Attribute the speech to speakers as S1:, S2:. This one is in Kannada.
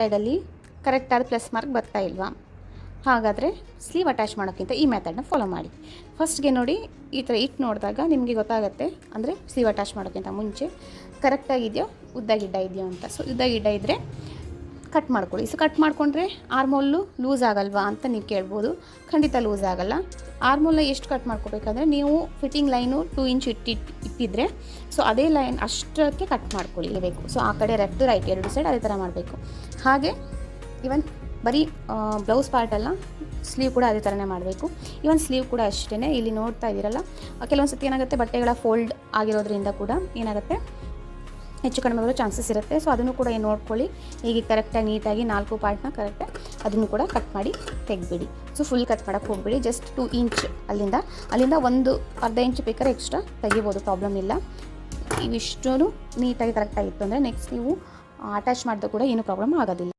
S1: ಸೈಡಲ್ಲಿ ಕರೆಕ್ಟಾದ ಪ್ಲಸ್ ಮಾರ್ಕ್ ಬರ್ತಾ ಇಲ್ವಾ? ಹಾಗಾದರೆ ಸ್ಲೀವ್ ಅಟ್ಯಾಚ್ ಮಾಡೋಕ್ಕಿಂತ ಈ ಮೆಥಡ್ನ ಫಾಲೋ ಮಾಡಿ. ಫಸ್ಟ್ಗೆ ನೋಡಿ ಈ ಥರ ಇಟ್ಟು ನೋಡಿದಾಗ ನಿಮಗೆ ಗೊತ್ತಾಗುತ್ತೆ, ಅಂದರೆ ಸ್ಲೀವ್ ಅಟ್ಯಾಚ್ ಮಾಡೋಕ್ಕಿಂತ ಮುಂಚೆ ಕರೆಕ್ಟಾಗಿದೆಯೋ ಉದ್ದ ಗಿಡ್ಡ ಇದೆಯೋ ಅಂತ. ಸೊ ಉದ್ದ ಗಿಡ್ಡ ಇದ್ದರೆ ಕಟ್ ಮಾಡ್ಕೊಳ್ಳಿ. ಸೊ ಕಟ್ ಮಾಡಿಕೊಂಡ್ರೆ ಆರ್ಮೋಲು ಲೂಸ್ ಆಗಲ್ವಾ ಅಂತ ನೀವು ಕೇಳ್ಬೋದು. ಖಂಡಿತ ಲೂಸ್ ಆಗಲ್ಲ. ಆರ್ಮೋಲ್ನ ಎಷ್ಟು ಕಟ್ ಮಾಡ್ಕೋಬೇಕಂದ್ರೆ, ನೀವು ಫಿಟ್ಟಿಂಗ್ ಲೈನು 2 ಇಂಚ್ ಇಟ್ಟಿದ್ರೆ ಸೊ ಅದೇ ಲೈನ್ ಅಷ್ಟಕ್ಕೆ ಕಟ್ ಮಾಡ್ಕೊಳ್ಳಬೇಕು. ಸೊ ಆ ಕಡೆ ಲೆಫ್ಟ್ ರೈಟ್ ಎರಡು ಸೈಡ್ ಅದೇ ಥರ ಮಾಡಬೇಕು. ಹಾಗೆ ಇವನ್ ಬರೀ ಬ್ಲೌಸ್ ಪಾರ್ಟಲ್ಲ, ಸ್ಲೀವ್ ಕೂಡ ಅದೇ ಥರನೇ ಮಾಡಬೇಕು. ಇವನ್ ಸ್ಲೀವ್ ಕೂಡ ಅಷ್ಟೇ. ಇಲ್ಲಿ ನೋಡ್ತಾ ಇದ್ದೀರಲ್ಲ, ಕೆಲವೊಂದು ಸತಿ ಏನಾಗುತ್ತೆ, ಬಟ್ಟೆಗಳ ಫೋಲ್ಡ್ ಆಗಿರೋದ್ರಿಂದ ಕೂಡ ಏನಾಗುತ್ತೆ, ಹೆಚ್ಚು ಕಡಿಮೆ ಬರೋ ಚಾನ್ಸಸ್ ಇರುತ್ತೆ. ಸೊ ಅದನ್ನು ಕೂಡ ನೋಡ್ಕೊಳ್ಳಿ. ಹೀಗೆ ಕರೆಕ್ಟಾಗಿ ನೀಟಾಗಿ 4 ಪಾರ್ಟ್ನ ಕರೆಕ್ಟಾಗಿ ಅದನ್ನು ಕೂಡ ಕಟ್ ಮಾಡಿ ತೆಗೆದ್ಬಿಡಿ. ಸೊ ಫುಲ್ ಕಟ್ ಮಾಡೋಕ್ಕೆ ಹೋಗ್ಬಿಡಿ. ಜಸ್ಟ್ 2 ಇಂಚ್ ಅಲ್ಲಿಂದ ಒಂದು ಅರ್ಧ ಇಂಚ್ ಬೇಕಾದ್ರೆ ಎಕ್ಸ್ಟ್ರಾ ತೆಗಿಬೋದು, ಪ್ರಾಬ್ಲಮ್ ಇಲ್ಲ. ಇವಿಷ್ಟು ನೀಟಾಗಿ ಕರೆಕ್ಟಾಗಿತ್ತು ಅಂದರೆ ನೆಕ್ಸ್ಟ್ ನೀವು ಅಟ್ಯಾಚ್ ಮಾಡಿದ ಕೂಡ ಏನೂ ಪ್ರಾಬ್ಲಮ್ ಆಗೋದಿಲ್ಲ.